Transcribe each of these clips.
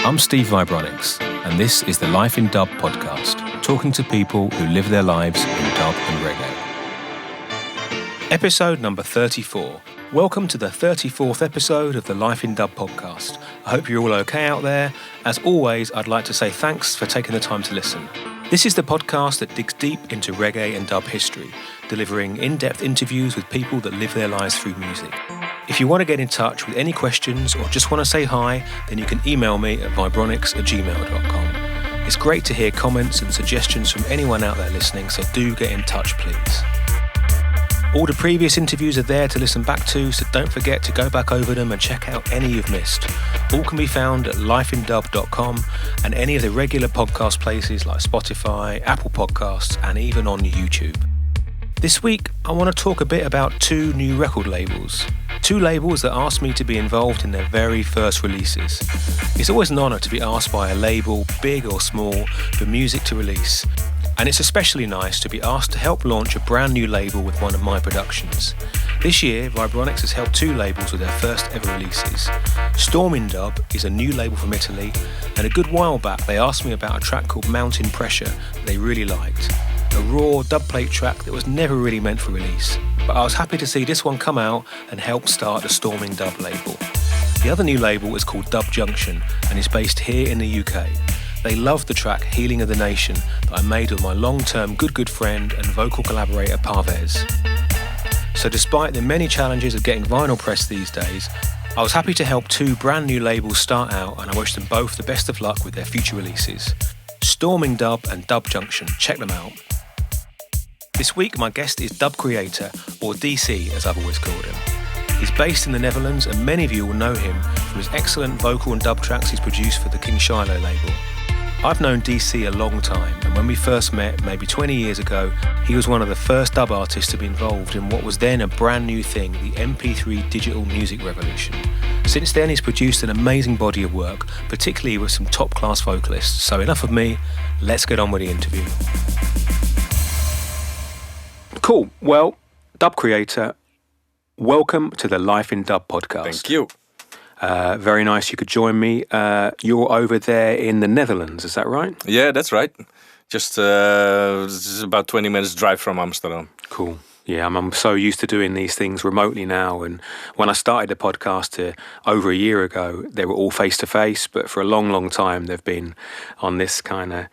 I'm Steve Vibronics, and this is the Life in Dub podcast, talking to people who live their lives in dub and reggae. Episode number 34. Welcome to the 34th episode of the Life in Dub podcast. I hope you're all okay out there. As always, I'd like to say thanks for taking the time to listen. This is the podcast that digs deep into reggae and dub history, delivering in-depth interviews with people that live their lives through music. If you want to get in touch with any questions or just want to say hi, then you can email me at vibronics@gmail.com. It's great to hear comments and suggestions from anyone out there listening, so do get in touch, please. All the previous interviews are there to listen back to, so don't forget to go back over them and check out any you've missed. All can be found at lifeindub.com and any of the regular podcast places like Spotify, Apple Podcasts, and even on YouTube. This week, I want to talk a bit about two new record labels. Two labels that asked me to be involved in their very first releases. It's always an honour to be asked by a label, big or small, for music to release. And it's especially nice to be asked to help launch a brand new label with one of my productions. This year, Vibronics has helped two labels with their first ever releases. Stormin' Dub is a new label from Italy, and a good while back they asked me about a track called Mountain Pressure that they really liked. A raw dubplate track that was never really meant for release. But I was happy to see this one come out and help start the Stormin' Dub label. The other new label is called Dub Junction and is based here in the UK. They loved the track Healing of the Nation that I made with my long-term good friend and vocal collaborator Parvez. So despite the many challenges of getting vinyl pressed these days, I was happy to help two brand new labels start out, and I wish them both the best of luck with their future releases. Stormin' Dub and Dub Junction, check them out. This week my guest is dub creator, or DC as I've always called him. He's based in the Netherlands and many of you will know him from his excellent vocal and dub tracks he's produced for the King Shiloh label. I've known DC a long time, and when we first met, maybe 20 years ago, he was one of the first dub artists to be involved in what was then a brand new thing, the MP3 digital music revolution. Since then, he's produced an amazing body of work, particularly with some top-class vocalists. So enough of me, let's get on with the interview. Cool. Well, dub creator, welcome to the Life in Dub podcast. Thank you. Very nice you could join me. You're over there in the Netherlands, is that right? Yeah, that's right. Just about 20 minutes drive from Amsterdam. Cool. Yeah, I'm so used to doing these things remotely now. And when I started the podcast over a year ago, they were all face-to-face. But for a long time, they've been on this kind of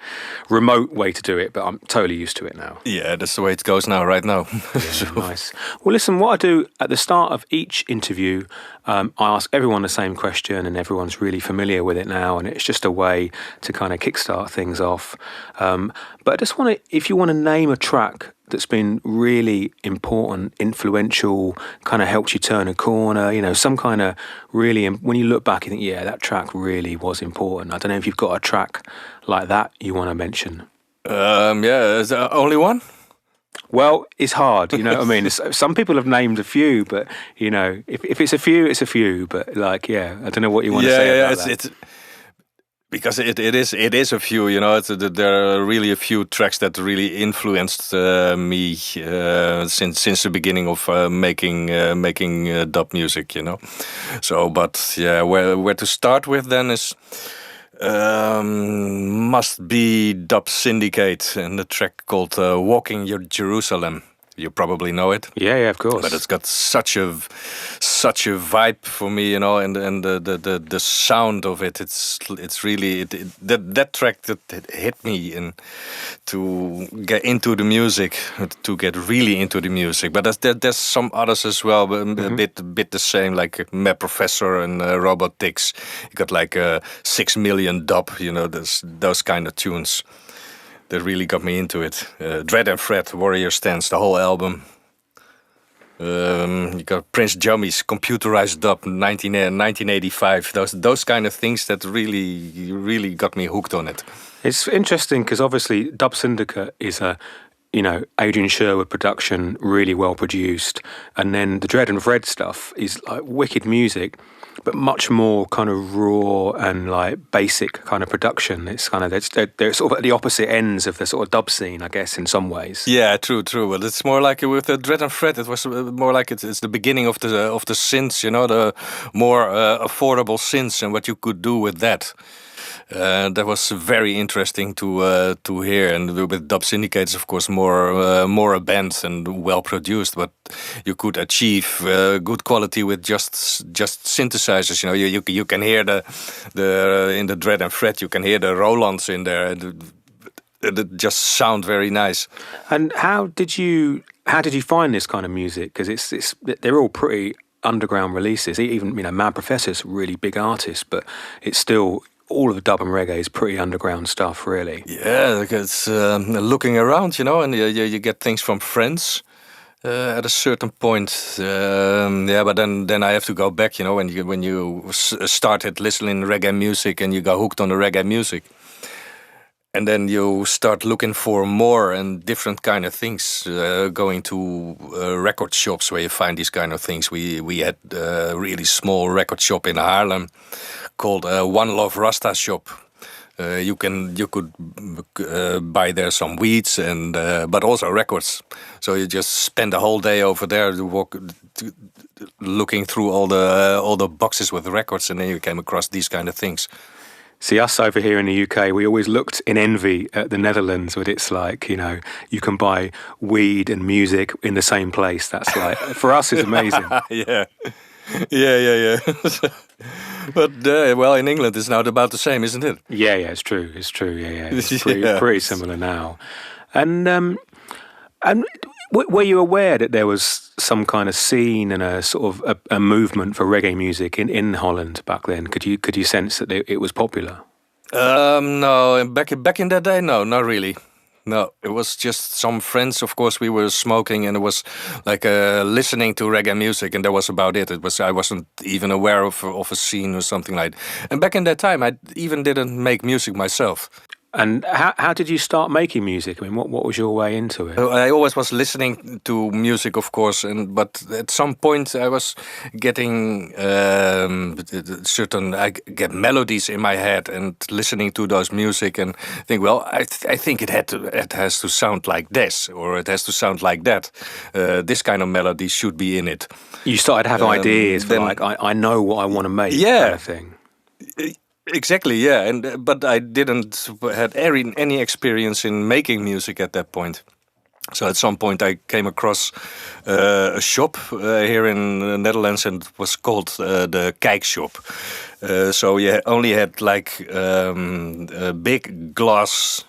remote way to do it. But I'm totally used to it now. Yeah, that's the way it goes now, right now. Yeah, nice. Well, listen, what I do at the start of each interview, I ask everyone the same question, and everyone's really familiar with it now. And it's just a way to kind of kickstart things off. But I just want to, if you want to name a track that's been really important, influential, kind of helped you turn a corner, you know, some kind of really, when you look back, you think, yeah, that track really was important. I don't know if you've got a track like that you want to mention. Yeah, is there only one? Well, it's hard, you know what I mean? Some people have named a few, but, you know, if it's a few, it's a few. But, like, yeah, I don't know what you want to say about that. It's because it is a few, you know. There are really a few tracks that really influenced me since the beginning of making dub music, you know. So, but yeah, where to start with then is must be Dub Syndicate and the track called "Walking Your Jerusalem." You probably know it. Yeah, of course. But it's got such a vibe for me, you know, and the sound of it. It's really that track that hit me and to get into the music, to get really into the music. But there's some others as well, but a bit the same, like My Professor and Robotics. You got like 6 million dub, you know, those kind of tunes. That really got me into it. Dread and Fred, Warrior Stance, the whole album. You got Prince Jummy's computerized dub, 1985. Those kind of things that really got me hooked on it. It's interesting because obviously Dub Syndicate is a, you know, Adrian Sherwood production, really well produced, and then the Dread and Fred stuff is like wicked music, but much more kind of raw and like basic kind of production. It's kind of they're sort of at the opposite ends of the sort of dub scene, I guess, in some ways. Yeah, true. Well, it's more like with the Dread and Fred. It was more like it's the beginning of the synths, you know, the more affordable synths and what you could do with that. That was very interesting to hear. And with Dub Syndicates, of course, more a band and well produced, but you could achieve good quality with just synthesizers. You know, you can hear the in the Dread and Fret, you can hear the Rolands in there. It just sound very nice. And how did you find this kind of music? Because they're all pretty underground releases. Even Mad Professor's really big artist, but it's still all of the dub and reggae is pretty underground stuff, really. Yeah, because looking around, and you get things from friends. At a certain point, but then I have to go back. When you started listening reggae music and you got hooked on the reggae music. And then you start looking for more and different kind of things, going to record shops where you find these kind of things. We had a really small record shop in Haarlem called One Love Rasta Shop. You could buy there some weeds and but also records. So you just spend the whole day over there looking through all the boxes with records, and then you came across these kind of things. See, us over here in the UK, we always looked in envy at the Netherlands, where it's like, you can buy weed and music in the same place. That's like, for us, it's amazing. Yeah. But, in England, it's now about the same, isn't it? Yeah, it's true. It's pretty similar now. And were you aware that there was some kind of scene and a sort of a movement for reggae music in Holland back then? Could you sense that it was popular? No, back in that day, no, not really. No, it was just some friends. Of course, we were smoking, and it was like listening to reggae music, and that was about it. I wasn't even aware of a scene or something like that. And back in that time, I even didn't make music myself. And how did you start making music? I mean, what was your way into it? I always was listening to music, of course, but at some point I was getting I get melodies in my head and listening to those music and think, well, I think it has to sound like this, or it has to sound like that. This kind of melody should be in it. You started to have ideas for I know what I want to make, kind of thing. Exactly, yeah, but I didn't had any experience in making music at that point. So at some point I came across a shop here in the Netherlands, and it was called the Kijkshop. So you only had like big glass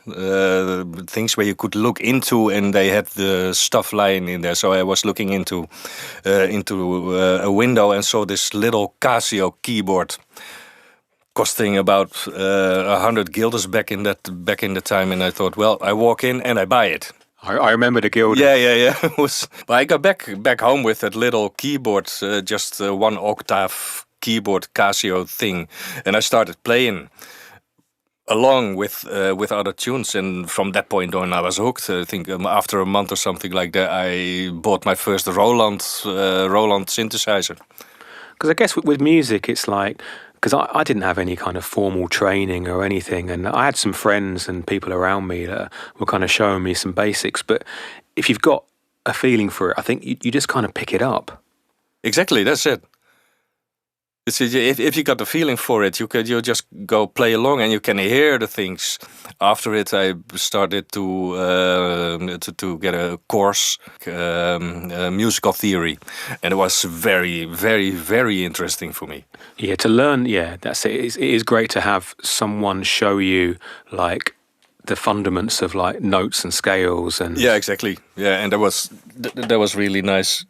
things where you could look into, and they had the stuff lying in there. So I was looking into a window and saw this little Casio keyboard, costing about 100 guilders back in the time, and I thought, well, I walk in and I buy it. I remember the guilders. Yeah. But I got back home with that little keyboard, just one octave keyboard Casio thing, and I started playing along with other tunes, and from that point on I was hooked. I think after a month or something like that, I bought my first Roland synthesizer. Because I guess with music, it's like, because I didn't have any kind of formal training or anything, and I had some friends and people around me that were kind of showing me some basics. But if you've got a feeling for it, I think you just kind of pick it up. Exactly, that's it. If you got the feeling for it, you just go play along, and you can hear the things. After it, I started to get a course, musical theory, and it was very, very, very interesting for me. Yeah, to learn. Yeah, that's it. It is great to have someone show you like the fundaments of like notes and scales and. Yeah, exactly. Yeah, and that was really nice.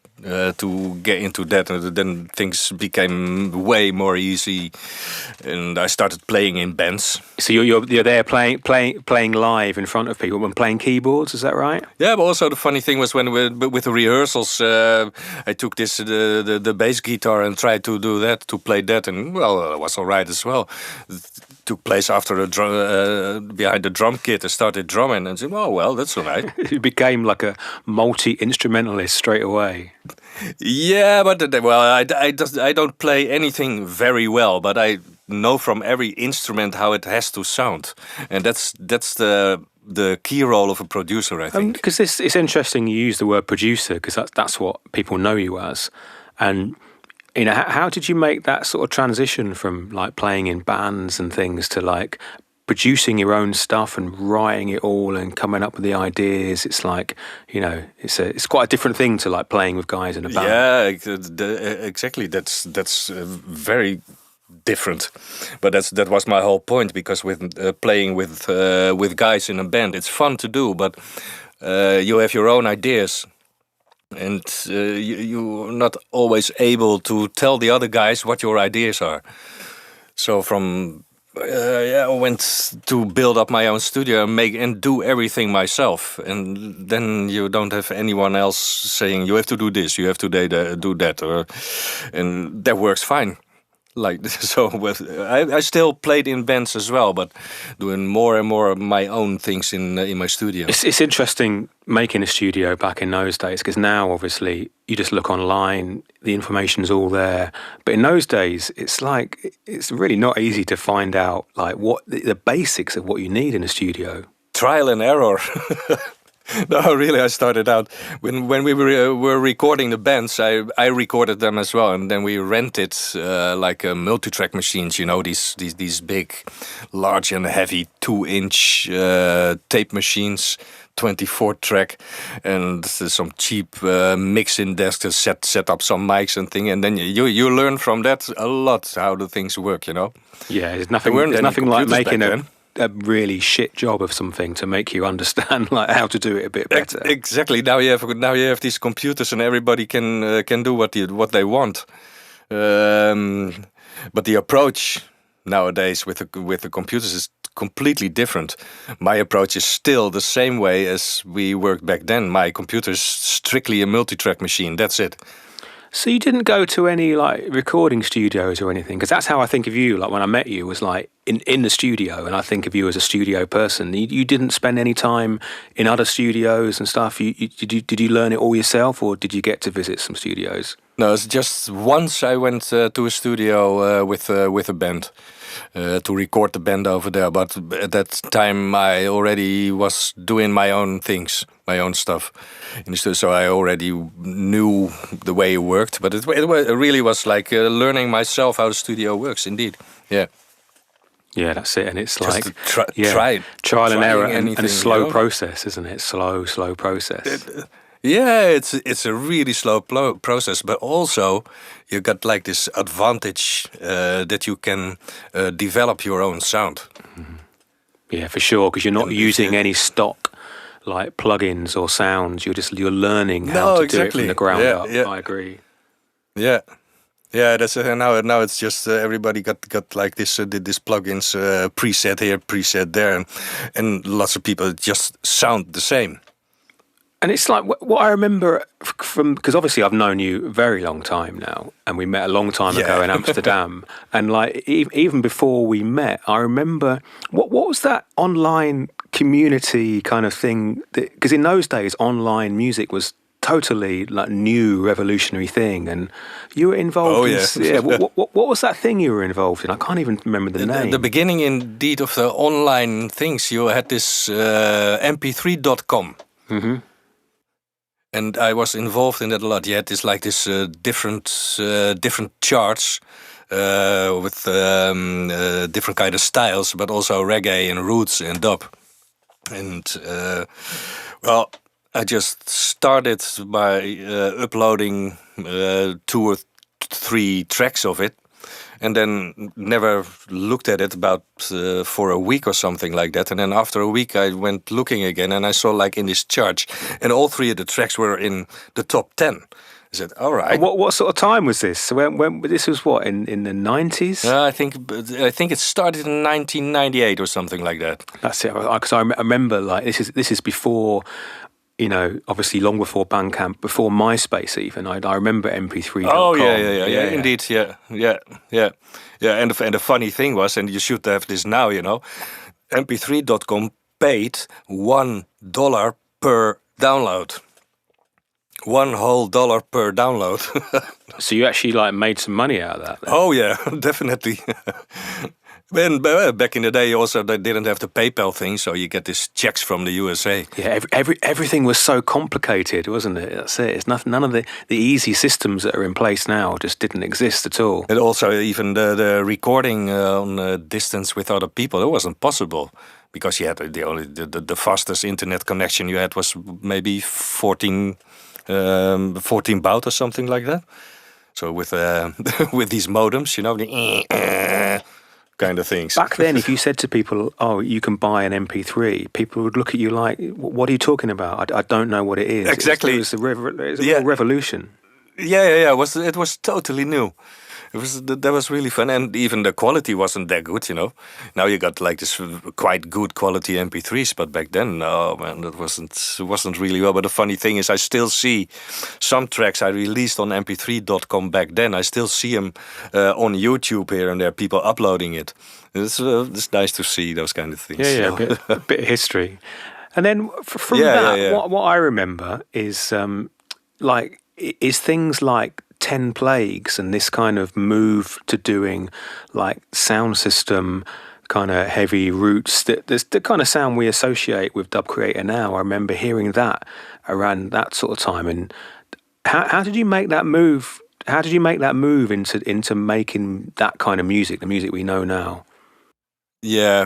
To get into that, and then things became way more easy, and I started playing in bands. So you're there playing live in front of people and playing keyboards, is that right? Yeah, but also the funny thing was when with the rehearsals, I took the bass guitar and tried to do that, to play that, and well, it was all right as well. Took place after behind the drum kit. I started drumming and said, "Oh well, that's all right." You became like a multi-instrumentalist straight away. Yeah, but I don't play anything very well, but I know from every instrument how it has to sound, and that's the key role of a producer, I think. Because it's interesting you use the word producer, because that's what people know you as, and You know, how did you make that sort of transition from like playing in bands and things to like producing your own stuff and writing it all and coming up with the ideas? It's like, you know, it's quite a different thing to like playing with guys in a band. Yeah, exactly. That's very different, but that was my whole point, because with playing with guys in a band, it's fun to do, but you have your own ideas, and you're not always able to tell the other guys what your ideas are. So I went to build up my own studio and do everything myself, and then you don't have anyone else saying you have to do this, you have to do that, and that works fine. Like so, I still played in bands as well, but doing more and more of my own things in my studio. It's interesting making a studio back in those days, because now obviously you just look online, the information's all there. But in those days, it's really not easy to find out like what the basics of what you need in a studio. Trial and error. No, really, I started out when we were recording the bands. I recorded them as well, and then we rented like multi-track machines. You know, these big, large and heavy 2-inch tape machines, 24-track, and some cheap mixing desk to set up some mics and thing. And then you learn from that a lot how the things work. You know. Yeah, there's nothing like making a really shit job of something to make you understand like how to do it a bit better. Exactly. Now you have these computers, and everybody can do what they want. But the approach nowadays with the computers is completely different. My approach is still the same way as we worked back then. My computer is strictly a multi-track machine. That's it. So you didn't go to any like recording studios or anything? Because that's how I think of you. Like when I met you, was like in the studio, and I think of you as a studio person. You didn't spend any time in other studios and stuff. Did you learn it all yourself, or did you get to visit some studios? No, it's just once I went to a studio with a band to record the band over there. But at that time, I already was doing my own things, my own stuff in the studio. So I already knew the way it worked. But it really was like learning myself how the studio works. Indeed, yeah. Yeah, that's it. And it's just like trial and error, and a slow process, isn't it? Slow process. It's a really slow process, but also you got like this advantage that you can develop your own sound. Mm-hmm. Yeah, for sure, because you're not using any stock like plugins or sounds. You're learning how to do it from the ground up. Yeah. I agree. Yeah. Yeah, that's now it's just everybody got like this plugins preset here, preset there, and lots of people just sound the same. And it's like what I remember from, because obviously I've known you a very long time now, and we met a long time ago in Amsterdam. And like even before we met, I remember what was that online community kind of thing? Because in those days, online music was totally like new revolutionary thing, and you were involved. What was that thing you were involved in? I can't even remember the name. The beginning, indeed, of the online things. You had this mp3.com. Mm-hmm. And I was involved in that a lot. You had this different charts with different kind of styles, but also reggae and roots and dub. And I just started by uploading 2 or 3 tracks of it, and then never looked at it about for a week or something like that. And then after a week, I went looking again, and I saw like in this chart, and all 3 of the tracks were in the top 10. I said, "All right." What sort of time was this? When this was what in the 90s? I think it started in 1998 or something like that. That's it. Because I remember like this is before. You know, obviously long before Bandcamp, before MySpace even. I remember MP3.com. Oh, yeah, indeed, yeah. And the funny thing was, and you should have this now, you know, MP3.com paid $1 per download. $1 per download. So you actually like made some money out of that then? Oh yeah, definitely. And back in the day, also they didn't have the PayPal thing, so you get these checks from the USA. Yeah, everything was so complicated, wasn't it? That's it. It's nothing. None of the easy systems that are in place now just didn't exist at all. And also, even the recording on distance with other people, it wasn't possible because you had the fastest internet connection you had was maybe 14 baud or something like that. So with with these modems, the kind of things. Back then, if you said to people, "Oh, you can buy an MP3," people would look at you like, "What are you talking about? I don't know what it is." Exactly. It was a real revolution. Yeah. It was totally new. That was really fun, and even the quality wasn't that good. Now you got like this quite good quality MP3s, but back then, oh man, that wasn't really well. But the funny thing is, I still see some tracks I released on MP3.com back then. I still see them on YouTube here and there. People uploading it. It's nice to see those kind of things. Yeah, a bit of history, and then from that, what I remember is things like 10 Plagues and this kind of move to doing like sound system kind of heavy roots, there's the kind of sound we associate with Dub Creator now. I remember hearing that around that sort of time. And how did you make that move? How did you make that move into making that kind of music, the music we know now? Yeah,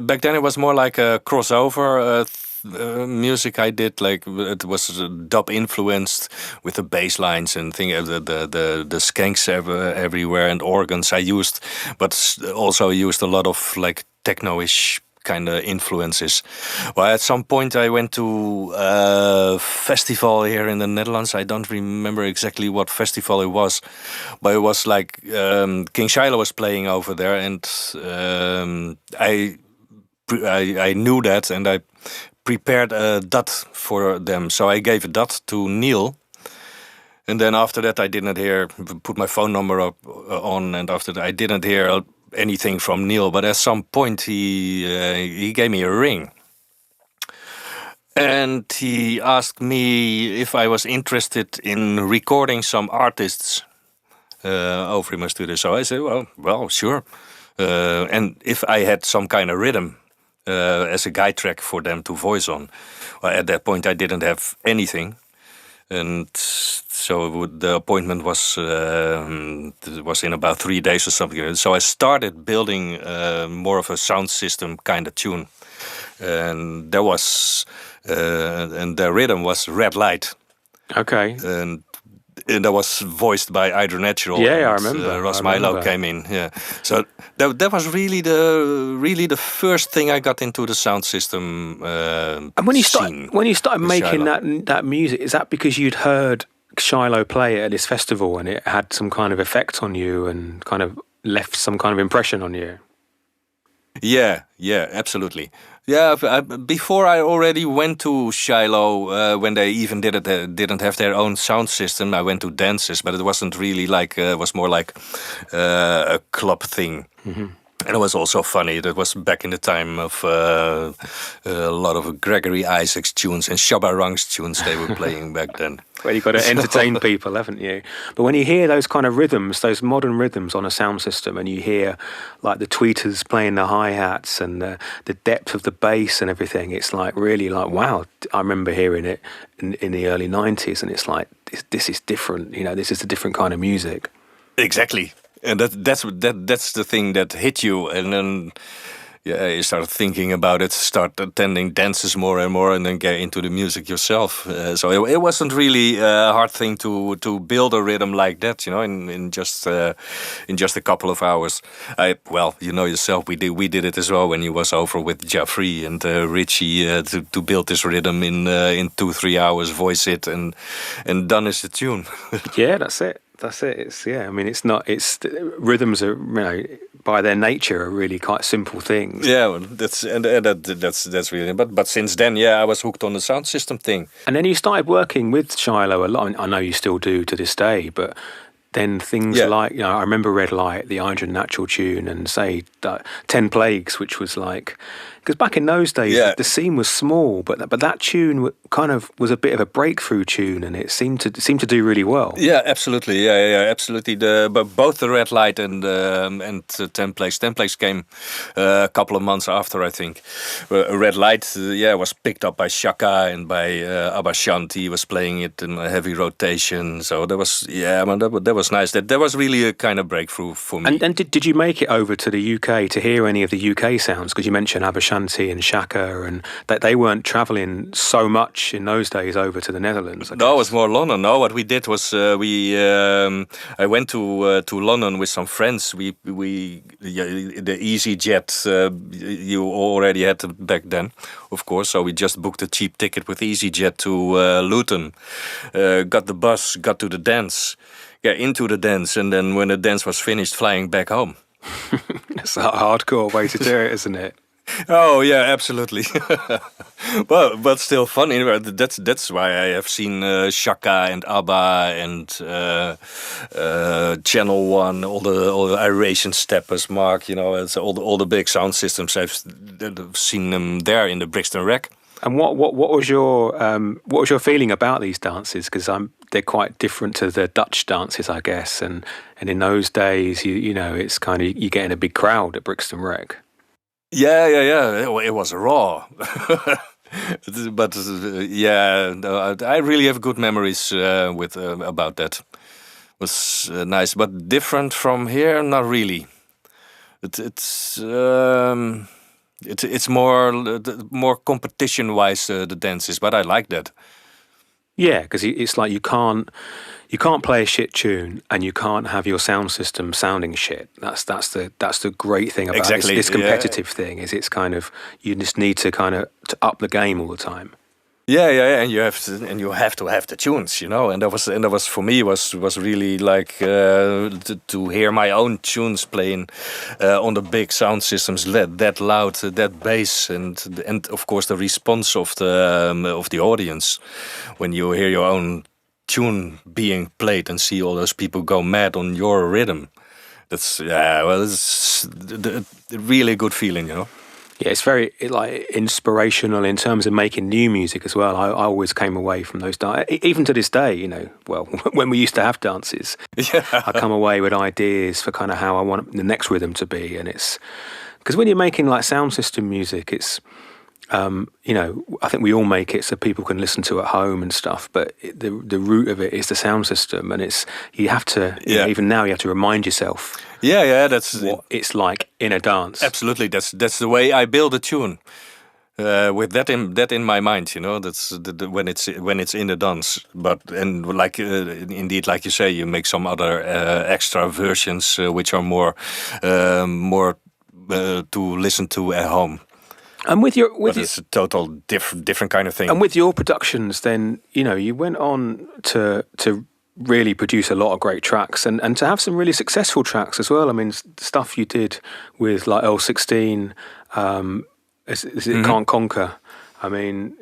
back then it was more like a crossover music I did, like it was dub influenced with the bass lines and the skanks everywhere and organs I used, but also used a lot of like techno-ish kind of influences. Well, at some point I went to a festival here in the Netherlands. I don't remember exactly what festival it was, but it was like King Shiloh was playing over there, and I knew that, and I prepared a dot for them. So I gave a dot to Neil. And then after that, I didn't put my phone number up on. And after that, I didn't hear anything from Neil. But at some point, he gave me a ring. And he asked me if I was interested in recording some artists over in my studio. So I said, well, sure. And if I had some kind of rhythm as a guide track for them to voice on. Well, at that point, I didn't have anything, and so the appointment was in about 3 days or something. So I started building more of a sound system kind of tune, and there was and the rhythm was Red Light. Okay. And that was voiced by Either Natural. Yeah, I remember. Ross Milo came in. Yeah, so that was really the first thing I got into the sound system. And when you started making that music, is that because you'd heard Shiloh play it at this festival and it had some kind of effect on you and kind of left some kind of impression on you? Yeah, absolutely. Yeah, before I already went to Shiloh when they even didn't have their own sound system. I went to dances, but it wasn't really like it was more like a club thing. Mm-hmm. And it was also funny. That was back in the time of a lot of Gregory Isaacs tunes and Shabba Ranks tunes they were playing back then. Well, you've got to entertain people, haven't you? But when you hear those kind of rhythms, those modern rhythms on a sound system, and you hear like the tweeters playing the hi-hats and the depth of the bass and everything, it's like really like, wow. I remember hearing it in the early 90s, and it's like, this is different. This is a different kind of music. Exactly. And that's the thing that hit you, and then you start thinking about it, start attending dances more and more, and then get into the music yourself. So it wasn't really a hard thing to build a rhythm like that, in just a couple of hours. Yourself, we did it as well when you was over with Jaffrey and Richie to build this rhythm in 2-3 hours, voice it, and done is the tune. Yeah, that's it. Rhythms are, by their nature are really quite simple things. Yeah, that's really. But since then, I was hooked on the sound system thing. And then you started working with Shiloh a lot. I know you still do to this day, but then things like, I remember Red Light, the Iron Natural tune, and say 10 Plagues, which was like, because back in those days, the scene was small, but that tune kind of was a bit of a breakthrough tune, and it seemed to do really well. Yeah, absolutely. Yeah, absolutely. But both the Red Light and 10 Plagues. 10 Plagues came a couple of months after, I think. Red Light, was picked up by Shaka and by Abashanti. Was playing it in a heavy rotation. So that was nice. That was really a kind of breakthrough for me. And did you make it over to the UK to hear any of the UK sounds? Because you mentioned Abashanti and Shaka, and that they weren't travelling so much in those days over to the Netherlands. No, it was more London. No, what we did was I went to London with some friends. The EasyJet you already had back then, of course. So we just booked a cheap ticket with EasyJet to Luton. Got the bus, got to the dance. Into the dance, and then when the dance was finished, flying back home. It's a hardcore way to do it, isn't it? Oh yeah, absolutely. but still funny. That's why I have seen Shaka and ABBA and Channel One, all the Irration Steppers, Mark. It's all the big sound systems. I've seen them there in the Brixton Rec. And what was your feeling about these dances? Because they're quite different to the Dutch dances, I guess. And in those days, it's kind of you get in a big crowd at Brixton Rec. Yeah. It was raw. But I really have good memories about that. It was nice, but different from here, not really. It's more competition-wise the dances, but I like that. Yeah, because it's like you can't play a shit tune and you can't have your sound system sounding shit. That's the great thing about this competitive thing. Is it's kind of you just need to kind of to up the game all the time. Yeah, and you have to have the tunes, and that was for me was really like to hear my own tunes playing on the big sound systems, that loud, that bass, and of course the response of the audience when you hear your own tune being played and see all those people go mad on your rhythm. It's a really good feeling, Yeah, it's very inspirational in terms of making new music as well. I always came away from those even to this day, when we used to have dances, I come away with ideas for kind of how I want the next rhythm to be. And it's because when you're making like sound system music, it's I think we all make it so people can listen to at home and stuff. But the root of it is the sound system, and you have to even now you have to remind yourself. Yeah, that's what it's like in a dance. Absolutely, that's the way I build a tune. With that in my mind, that's when it's in a dance. But indeed, like you say, you make some other extra versions which are more to listen to at home. And it's a total different kind of thing. And with your productions, then you went on to really produce a lot of great tracks and to have some really successful tracks as well. I mean, stuff you did with like Earl 16, Can't Conquer. I mean,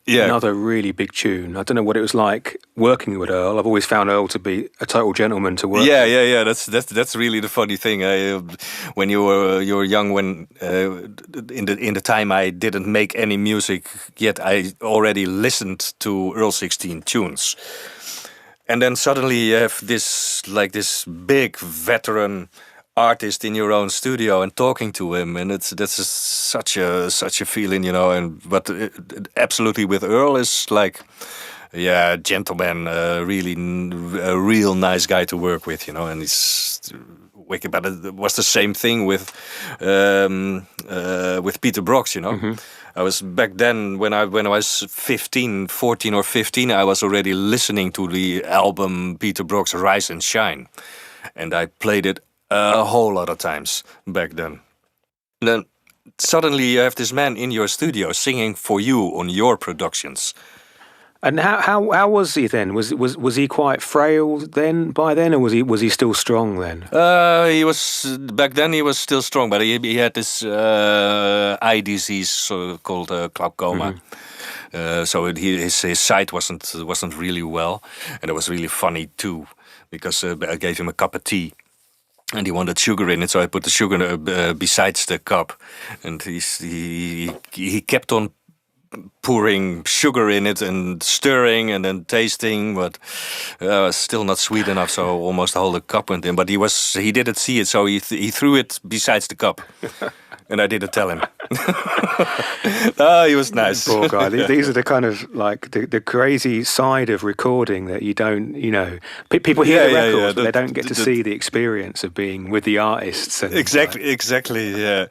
another really big tune. I don't know what it was like working with Earl. I've always found Earl to be a total gentleman to work with. Yeah. That's really the funny thing. When you were young, when in the time I didn't make any music yet, I already listened to Earl 16 tunes. And then suddenly you have this big veteran artist in your own studio and talking to him, and that's such a feeling, but absolutely with Earl is like, gentleman, really a real nice guy to work with, and he's wicked. But it was the same thing with Peter Broggs, Mm-hmm. I was back then when I was 14 or 15, I was already listening to the album Peter Broggs' Rise and Shine, and I played it a whole lot of times back then. And then suddenly you have this man in your studio singing for you on your productions. And how was he then? Was he quite frail by then, or was he still strong then? He was back then. He was still strong, but he had this eye disease called glaucoma. Mm-hmm. So his sight wasn't really well, and it was really funny too, because I gave him a cup of tea. And he wanted sugar in it, so I put the sugar besides the cup, and he kept on pouring sugar in it and stirring and then tasting, but still not sweet enough. So almost the whole cup went in. But he didn't see it, so he threw it besides the cup, and I didn't tell him. He was nice. Poor guy. These are the kind of like the crazy side of recording that you don't, people hear the records, but they don't get to see the experience of being with the artists. And exactly. Yeah.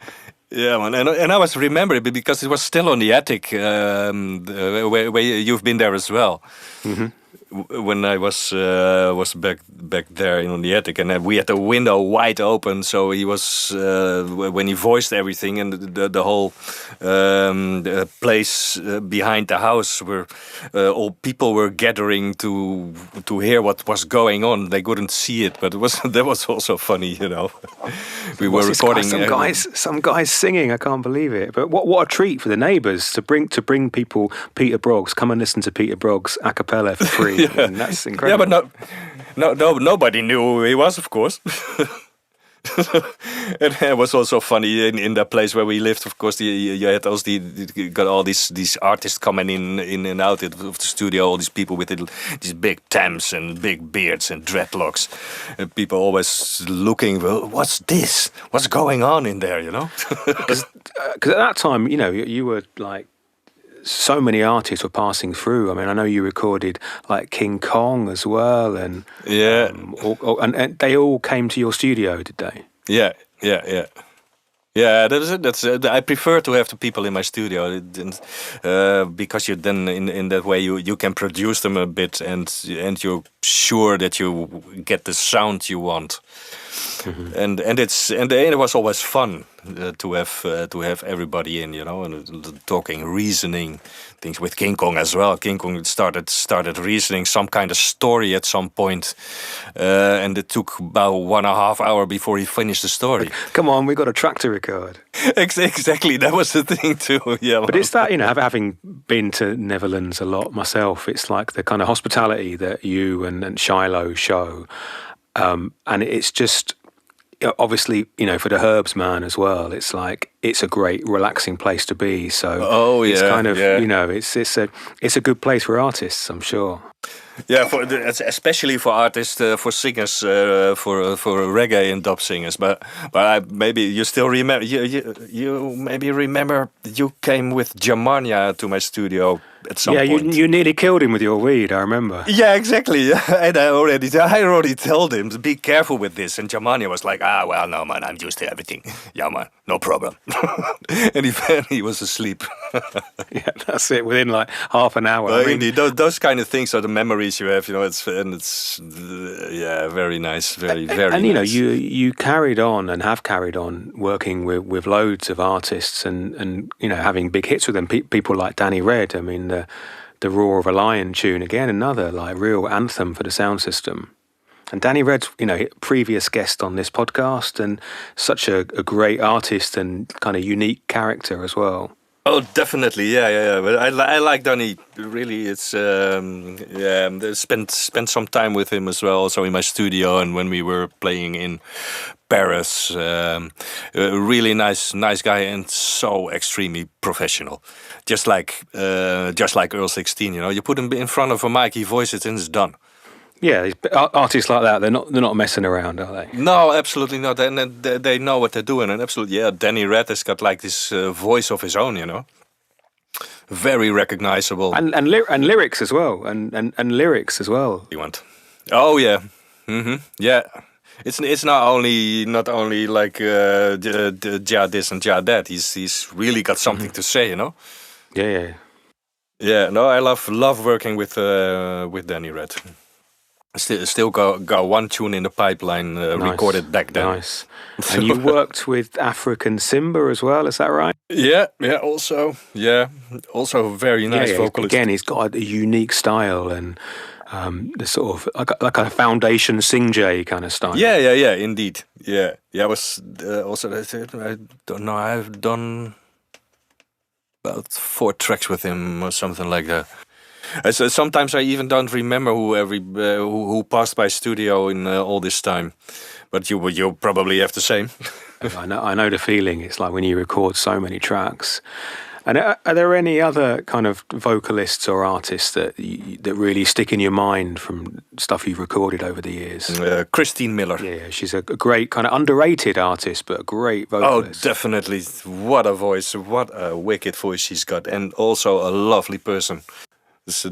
Yeah, man, and I was remembering because it was still on the attic, where you've been there as well. Mm-hmm. When I was back there on the attic, and we had the window wide open, so he was when he voiced everything, and the whole the place behind the house where all people were gathering to hear what was going on. They couldn't see it, but that was also funny, We were recording some guys singing. I can't believe it. But what a treat for the neighbours to bring people Peter Broggs. Come and listen to Peter Broggs a cappella for free. Yeah. And that's incredible. Yeah, but nobody knew who he was, of course. And it was also funny in that place where we lived. Of course, you had got all these artists coming in and out of the studio. All these people with these big Tams and big beards and dreadlocks, and people always looking. Well, what's this? What's going on in there? Because at that time, you were like. So many artists were passing through. I mean, I know you recorded like King Kong as well, and yeah, and they all came to your studio, did they? Yeah. That's it. I prefer to have the people in my studio, because you then in that way you can produce them a bit, and you're sure that you get the sound you want. Mm-hmm. And it was always fun to have everybody in, and talking, reasoning things with King Kong as well. King Kong started reasoning some kind of story at some point, and it took about 1.5 hours before he finished the story. Come on, we got a track to record. Exactly, that was the thing too. Yeah, but it's that having been to Netherlands a lot myself, it's like the kind of hospitality that you and Shiloh show. And it's just, obviously, for the herbs man as well, it's like, it's a great relaxing place to be. So it's kind of, it's a good place for artists, I'm sure. Yeah, especially for artists, for singers, for reggae and dub singers. But maybe you still remember, you maybe remember you came with Germania to my studio at some point. Yeah, you nearly killed him with your weed, I remember. Yeah, exactly. And I already told him to be careful with this. And Germania was like, well, no, man, I'm used to everything. Yeah, man, no problem. And he was asleep. Yeah, that's it, within like half an hour. Indeed, those kind of things are the memories you have, it's very nice, very and nice. you carried on and have carried on working with loads of artists and having big hits with them. People like Danny Red. I mean, the Roar of a Lion tune, again, another like real anthem for the sound system. And Danny Red's, previous guest on this podcast, and such a great artist and kind of unique character as well. Oh, definitely, yeah. But I like Danny. Really, it's spent some time with him as well, also in my studio, and when we were playing in Paris. A really nice guy, and so extremely professional. Just like Earl 16, you put him in front of a mic, he voices it, and it's done. Yeah, artists like that, they're not messing around, are they? No, absolutely not. And they know what they're doing. And absolutely, yeah, Danny Red has got like this voice of his own, very recognizable. And lyrics as well. And lyrics as well. You want? Oh yeah, yeah. It's not only like ja this and ja that. He's really got something to say, Yeah. Yeah. No, I love working with Danny Red. Still got one tune in the pipeline, nice. Recorded back then. Nice. And you worked with African Simba as well, is that right? Yeah, also very nice vocalist. Again, he's got a unique style and the sort of like a foundation Singjay kind of style. Yeah, indeed. Yeah. I was also, I don't know, I've done about 4 tracks with him or something like that. Sometimes I even don't remember who passed by studio in all this time. But you probably have the same. I know the feeling. It's like when you record so many tracks. And are there any other kind of vocalists or artists that really stick in your mind from stuff you've recorded over the years? Christine Miller. Yeah, she's a great kind of underrated artist, but a great vocalist. Oh, definitely. What a voice. What a wicked voice she's got. And also a lovely person. So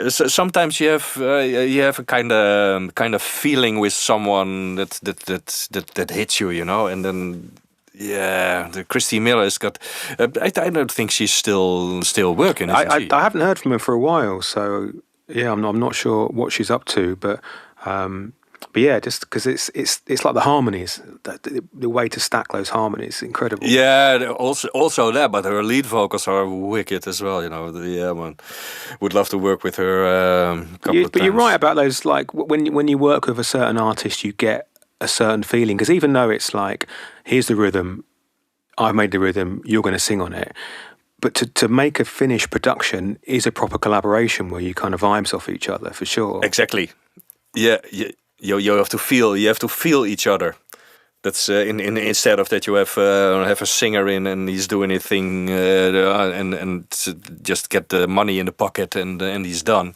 sometimes you have a kind of feeling with someone that hits you, you know, and then the Christine Miller has got. I don't think she's still working. I haven't heard from her for a while, so yeah, I'm not sure what she's up to, but yeah, just because it's like the harmonies, the way to stack those harmonies is incredible. Yeah, also that, but her lead vocals are wicked as well. You know, yeah, man, would love to work with her. But you're right about those. Like when you work with a certain artist, you get a certain feeling, because even though it's like, here's the rhythm, I've made the rhythm, you're going to sing on it. But to make a finished production is a proper collaboration where you kind of vibes off each other, for sure. Exactly. Yeah. You have to feel each other. That's instead of that you have a singer in and he's doing his thing and just get the money in the pocket and he's done.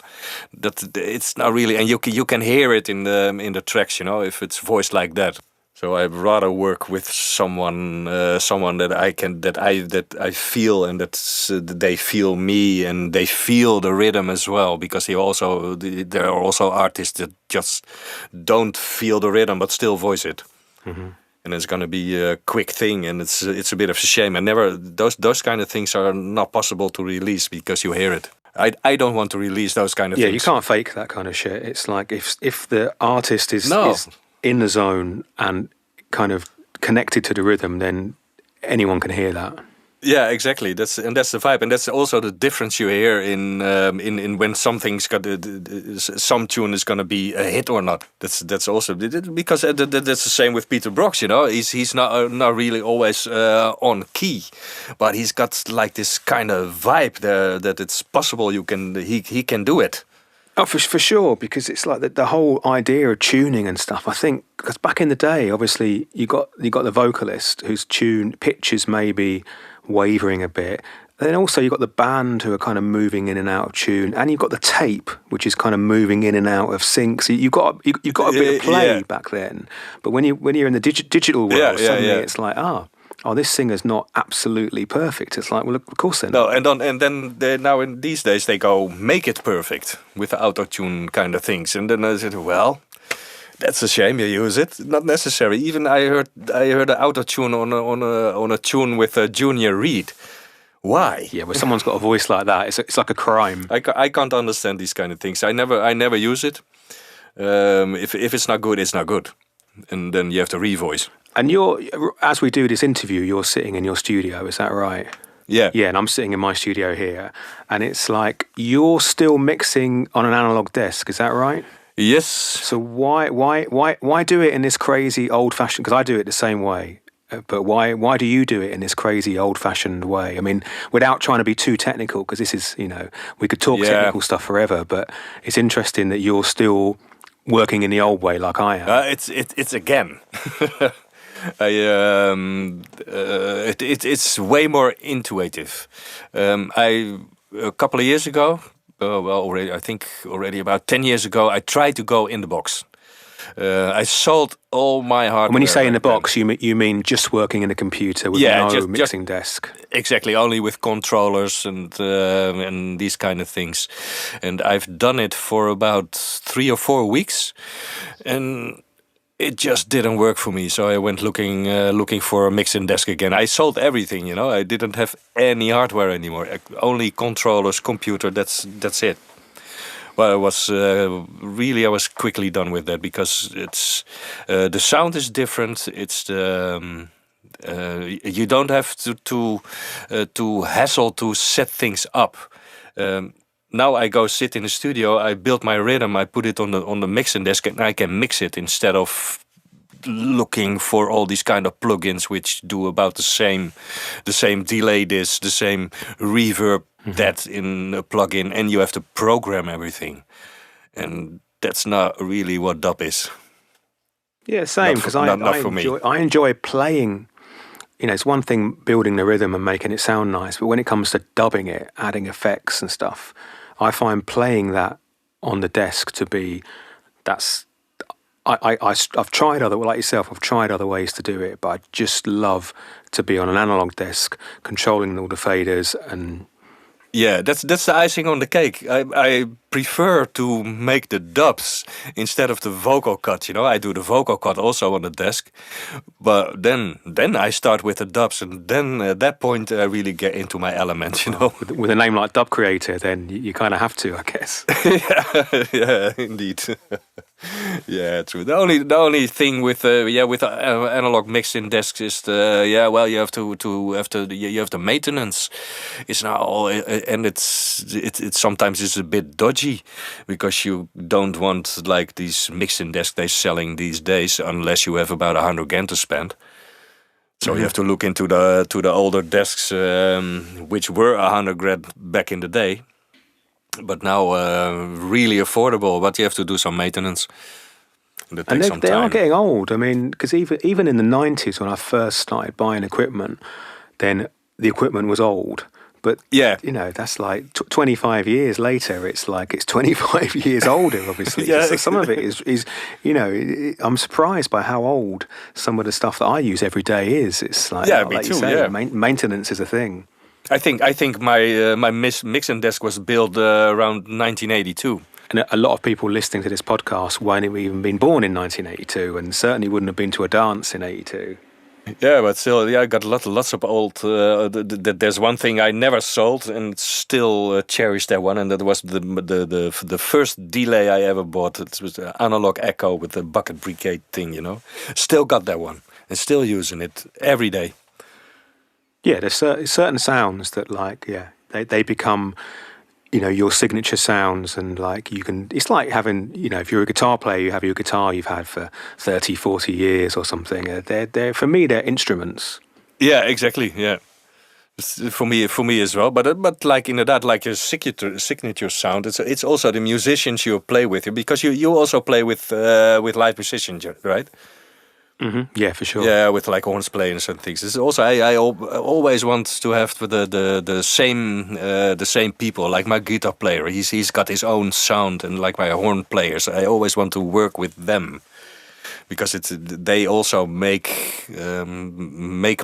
That it's not really, and you can hear it in the tracks, you know, if it's voiced like that. So I'd rather work with someone that I feel, and that they feel me and they feel the rhythm as well. Because there are also artists that just don't feel the rhythm but still voice it, and it's going to be a quick thing, and it's a bit of a shame. And those kind of things are not possible to release because you hear it. I don't want to release those kind of things. Yeah, you can't fake that kind of shit. It's like if the artist is in the zone and kind of connected to the rhythm, then anyone can hear that. Yeah, exactly. That's the vibe, and that's also the difference you hear in when something's got some tune is going to be a hit or not. That's also because that's the same with Peter Broggs. You know, he's not really always on key, but he's got like this kind of vibe there that it's possible he can do it. Oh, for sure, because it's like the whole idea of tuning and stuff. I think because back in the day, obviously you got the vocalist whose pitch is maybe wavering a bit. Then also you got the band who are kind of moving in and out of tune, and you've got the tape which is kind of moving in and out of sync. So you got a bit of play back then. But when you're in the digital world, suddenly it's like this singer's not absolutely perfect. It's like, well, of course they're not. No, and then now in these days they go make it perfect with the auto-tune kind of things. And then I said, well, that's a shame you use it. Not necessary. Even I heard an auto-tune on a tune with a Junior Reid. Why? Yeah, when someone's got a voice like that, it's like a crime. I can't understand these kind of things. I never use it. If it's not good, it's not good. And then you have to revoice. And as we do this interview, you're sitting in your studio, is that right? Yeah. Yeah, and I'm sitting in my studio here, and it's like you're still mixing on an analog desk, is that right? Yes. So why do it in this crazy old-fashioned? Because I do it the same way, but why do you do it in this crazy old-fashioned way? I mean, without trying to be too technical, because this is, you know, we could talk technical stuff forever, but it's interesting that you're still working in the old way like I am. It's again. It's way more intuitive. A couple of years ago, already about 10 years ago, I tried to go in the box. I sold all my hardware. When you say in the box, you mean just working in a computer with no mixing desk? Exactly, only with controllers and these kind of things. And I've done it for about 3 or 4 weeks, and it just didn't work for me. So I went looking for a mixing desk again. I sold everything, you know. I didn't have any hardware anymore. Only controllers, computer. That's it. Well, I was quickly done with that because it's the sound is different. It's you don't have to hassle to set things up. Now I go sit in the studio, I build my rhythm, I put it on the mixing desk, and I can mix it instead of looking for all these kind of plugins which do about the same delay, the same reverb that in a plugin, and you have to program everything, and that's not really what dub is. Yeah, same, because I enjoy playing. You know, it's one thing building the rhythm and making it sound nice, but when it comes to dubbing it, adding effects and stuff, I find playing that on the desk to be, I've tried like yourself, I've tried other ways to do it, but I just love to be on an analog desk, controlling all the faders and... Yeah, that's the icing on the cake. I prefer to make the dubs instead of the vocal cut. You know, I do the vocal cut also on the desk, but then I start with the dubs, and then at that point I really get into my element. You know, with a name like Dub Creator, then you kind of have to, I guess. yeah, indeed. Yeah, true. The only thing with analog mixing desks is you have the maintenance. It's now all, and it's sometimes it's a bit dodgy because you don't want like these mixing desks they're selling these days unless you have about 100 grand to spend. So you have to look into the older desks which were 100 grand back in the day. But now really affordable, but you have to do some maintenance. And they are getting old. I mean, because even in the 90s when I first started buying equipment, then the equipment was old. But, yeah, you know, that's like 25 years later, it's like it's 25 years older, obviously. Yeah. So some of it is you know, I'm surprised by how old some of the stuff that I use every day is. It's like, me too, you say, maintenance is a thing. I think my mixing desk was built around 1982. And a lot of people listening to this podcast won't have even been born in 1982 and certainly wouldn't have been to a dance in 82. Yeah, but still, I got lots of old... there's one thing I never sold and still cherish that one, and that was the first delay I ever bought. It was an analog echo with the bucket brigade thing, you know. Still got that one and still using it every day. Yeah, there's certain sounds that, like, they become, you know, your signature sounds, and like you can. It's like having, you know, if you're a guitar player, you have your guitar you've had for 30, 40 years or something. They're for me, they're instruments. Yeah, exactly. Yeah, for me as well. But like inderdaad, like your signature sound. It's also the musicians you play with, because you also play with live musicians, right? Mm-hmm. Yeah, for sure. Yeah, with like horns players and things. It's also I always want to have the same people. Like my guitar player, he's got his own sound, and like my horn players, I always want to work with them because they also make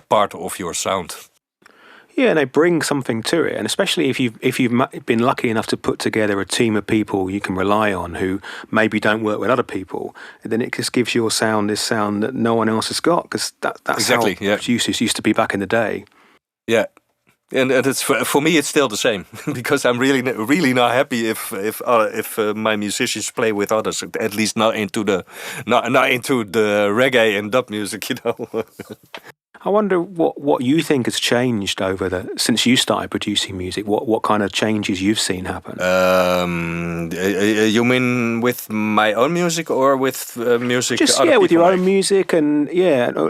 part of your sound. Yeah, and they bring something to it, and especially if you've been lucky enough to put together a team of people you can rely on who maybe don't work with other people, then it just gives your sound this sound that no one else has got, because that's exactly how producers used to be back in the day. Yeah, and it's for me it's still the same because I'm really not happy if my musicians play with others, at least not into the reggae and dub music, you know. I wonder what you think has changed since you started producing music. What kind of changes you've seen happen? You mean with my own music or with music? Just with your own music, and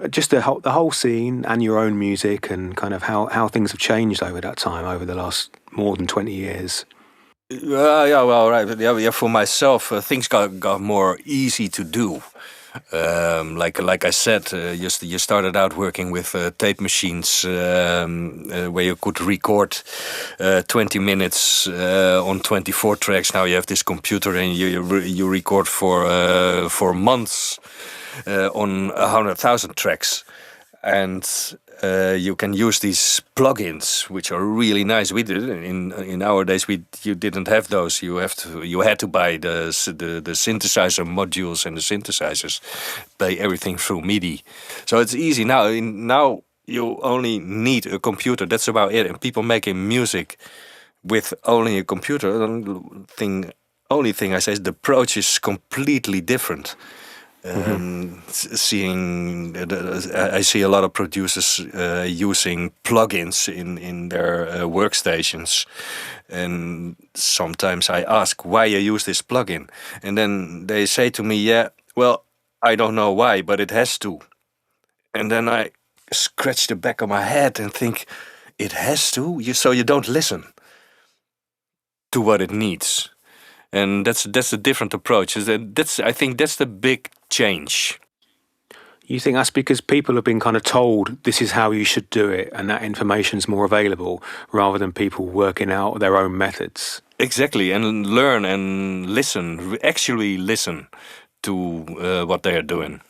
just the whole scene and your own music, and kind of how things have changed over that time, over the last more than 20 years. Right. For myself, things got more easy to do. Like I said, you started out working with tape machines where you could record 20 minutes on 24 tracks. Now you have this computer and you record for months on 100,000 tracks, and you can use these plugins, which are really nice. We did in our days. You didn't have those. You had to buy the synthesizer modules and the synthesizers. Play everything through MIDI, so it's easy now. Now you only need a computer. That's about it. And people making music with only a computer. Only thing I say is the approach is completely different. I see a lot of producers using plugins in their workstations, and sometimes I ask why you use this plugin, and then they say to me, I don't know why, but it has to. And then I scratch the back of my head and think, it has to? So you don't listen. to what it needs. And that's a different approach. I think that's the big change. You think that's because people have been kind of told this is how you should do it, and that information's more available rather than people working out their own methods? Exactly, and learn and listen, actually listen to what they are doing.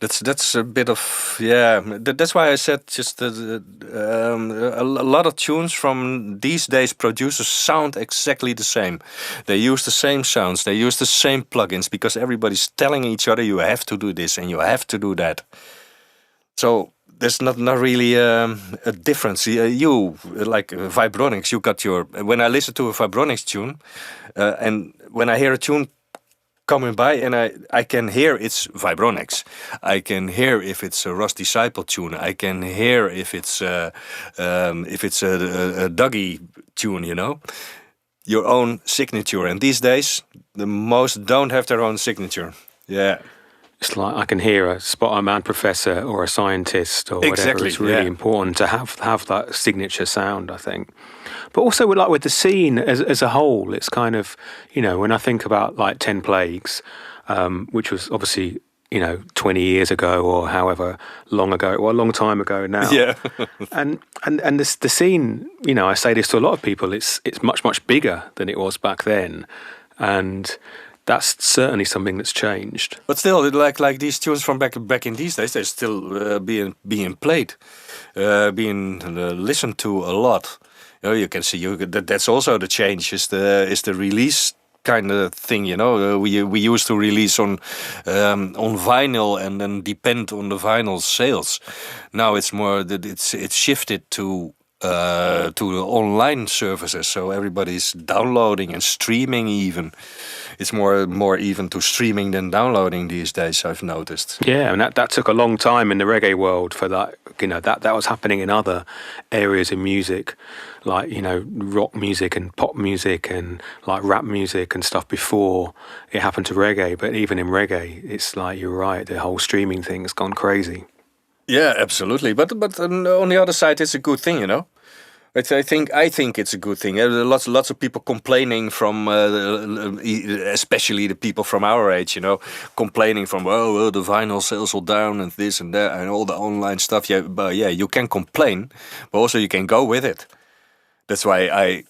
That's a bit of, yeah. That's why I said just a lot of tunes from these days producers sound exactly the same. They use the same sounds, they use the same plugins, because everybody's telling each other you have to do this and you have to do that. So there's not really a difference. You, like Vibronics, you got your... When I listen to a Vibronics tune, and when I hear a tune coming by, and I can hear it's Vibronics. I can hear if it's a Ross Disciple tune. I can hear if it's a Dougie tune, you know? Your own signature. And these days, the most don't have their own signature. Yeah. It's like I can hear a spot-on man professor or a scientist or whatever. Exactly, It's really important to have that signature sound, I think. But also with the scene as a whole, it's kind of, when I think about like 10 Plagues, which was obviously, 20 years ago or however long ago, well, a long time ago now. Yeah. and the scene, I say this to a lot of people, it's much, much bigger than it was back then. And that's certainly something that's changed. But still, like these tunes from back in these days, they're still being played, being listened to a lot. You can see that's also the change. Is the release kind of thing? We used to release on vinyl and then depend on the vinyl sales. Now it's more that it's shifted to the online services. So everybody's downloading and streaming even. It's more even to streaming than downloading these days, I've noticed. Yeah, and that took a long time in the reggae world for that. That was happening in other areas of music, like, rock music and pop music and like rap music and stuff before it happened to reggae. But even in reggae, it's like, you're right, the whole streaming thing's gone crazy. Yeah, absolutely. But on the other side, it's a good thing, I think it's a good thing. Lots of people complaining from, especially the people from our age, complaining from the vinyl sales are down and this and that and all the online stuff. Yeah, but yeah, you can complain, but also you can go with it. That's why I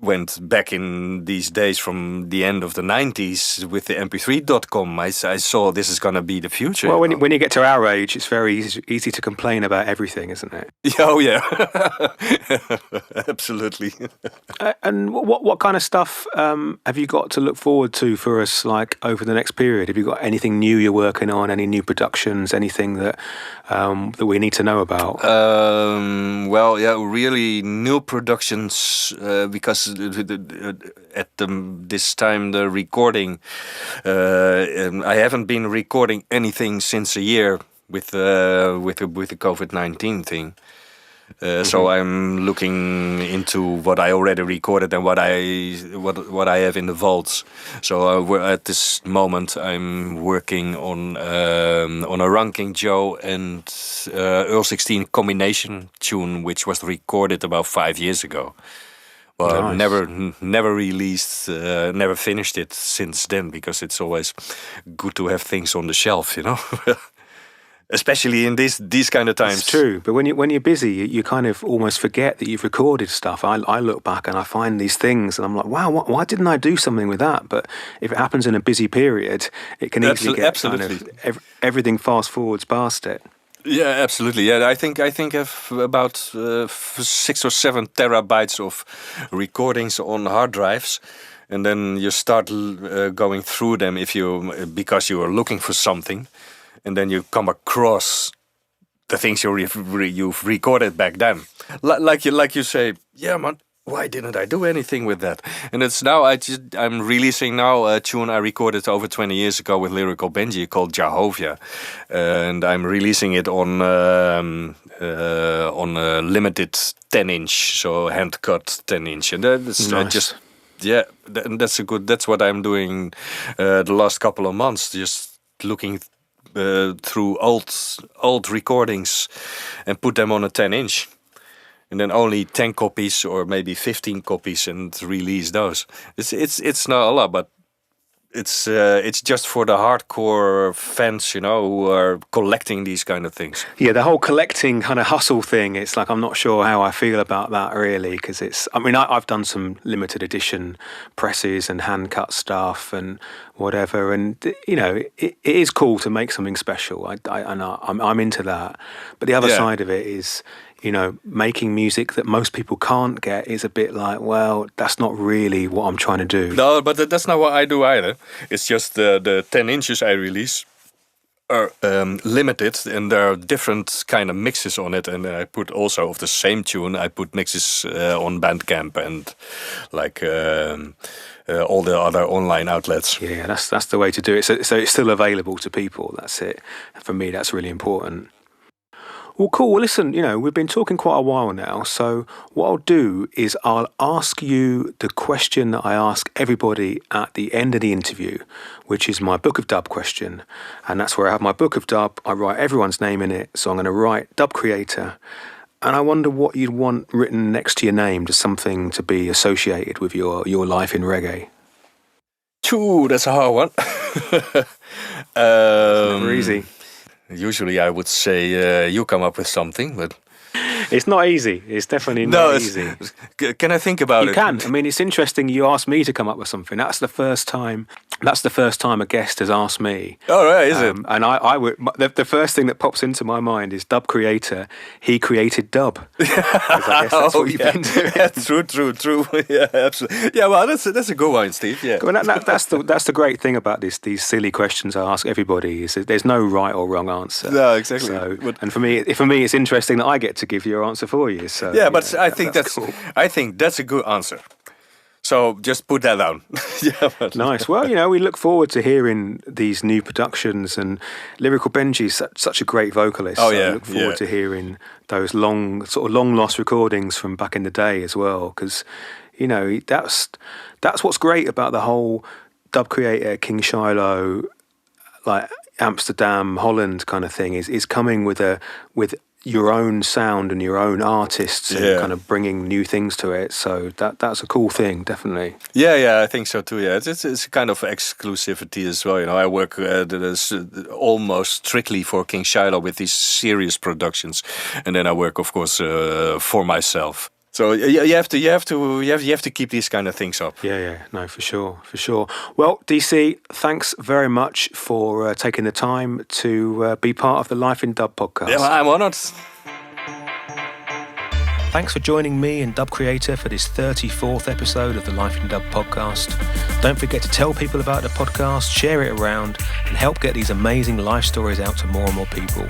went back in these days from the end of the 90s with the mp3.com. I saw this is going to be the future. Well, when you get to our age, it's very easy to complain about everything, isn't it? Oh, yeah. Absolutely. And what kind of stuff have you got to look forward to for us, like, over the next period? Have you got anything new you're working on, any new productions, anything that we need to know about? Well, yeah, really new productions, because at this time the recording, I haven't been recording anything since a year with the COVID-19 thing. So I'm looking into what I already recorded and what I have in the vaults. So at this moment I'm working on a Ranking Joe and Earl 16 combination tune, which was recorded about 5 years ago. Well, nice. never released, never finished it since then, because it's always good to have things on the shelf, Especially in these kind of times. It's true, but when you're busy, you kind of almost forget that you've recorded stuff. I look back and I find these things, and I'm like, wow, why didn't I do something with that? But if it happens in a busy period, it can easily get absolutely. kind of everything fast forwards past it. Yeah, absolutely. Yeah, I think I've about 6 or 7 terabytes of recordings on hard drives, and then you start going through them because you are looking for something, and then you come across the things you've recorded back then. Like you say, yeah, man. Why didn't I do anything with that? And it's now I'm releasing now a tune I recorded over 20 years ago with Lyrical Benjie called Jehovah, and I'm releasing it on a limited 10-inch, so hand cut 10-inch, and that's nice. That's what I'm doing the last couple of months, just looking through old recordings and put them on a 10-inch. and then only 10 copies or maybe 15 copies and release those. It's not a lot, but it's just for the hardcore fans, who are collecting these kind of things. Yeah, the whole collecting kind of hustle thing, it's like I'm not sure how I feel about that really, because I've done some limited edition presses and hand cut stuff and whatever, and it is cool to make something special. I'm into that, but the other side of it is, making music that most people can't get is a bit like, well, that's not really what I'm trying to do. No, but that's not what I do either. It's just the 10 inches I release are limited, and there are different kind of mixes on it. And I put also of the same tune, I put mixes on Bandcamp and like all the other online outlets. Yeah, that's the way to do it. So it's still available to people. That's it. For me, that's really important. Well, cool. Well, listen, we've been talking quite a while now, so what I'll do is I'll ask you the question that I ask everybody at the end of the interview, which is my Book of Dub question. And that's where I have my Book of Dub. I write everyone's name in it, so I'm going to write Dub Creator. And I wonder what you'd want written next to your name, just something to be associated with your life in reggae. Ooh, that's a hard one. Never easy. Usually I would say you come up with something, but... It's not easy. It's definitely not easy. Can I think about it? You can. I mean, it's interesting you asked me to come up with something. That's the first time a guest has asked me. Oh, right, is it? And I would... The first thing that pops into my mind is Dub Creator. He created dub. I guess that's what you've been doing. Yeah, true. Yeah, absolutely. Yeah, well, that's a good one, Steve. Yeah. Well, that's the great thing about these silly questions I ask everybody is that there's no right or wrong answer. No, exactly. So, and for me, it's interesting that I get to give your answer for you. So yeah, but I think that's cool. I think that's a good answer. So just put that down. Yeah, nice. Well, we look forward to hearing these new productions, and Lyrical Benjie is such a great vocalist. Oh, so yeah. I look forward to hearing those long lost recordings from back in the day as well, because that's what's great about the whole Dub Creator, King Shiloh, like Amsterdam, Holland kind of thing is coming with your own sound and your own artists and kind of bringing new things to it. So that's a cool thing, definitely. Yeah, I think so too. Yeah, it's a kind of exclusivity as well. I work almost strictly for King Shiloh with these serious productions, and then I work, of course, for myself. So you have to keep these kind of things up. Yeah, no, for sure. Well, DC, thanks very much for taking the time to be part of the Life in Dub podcast. Yeah, well, I'm honoured. Thanks for joining me and Dub Creator for this 34th episode of the Life in Dub podcast. Don't forget to tell people about the podcast, share it around, and help get these amazing life stories out to more and more people.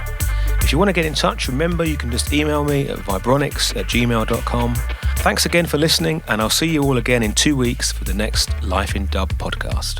If you want to get in touch, remember you can just email me at vibronics@gmail.com. Thanks again for listening, and I'll see you all again in 2 weeks for the next Life in Dub podcast.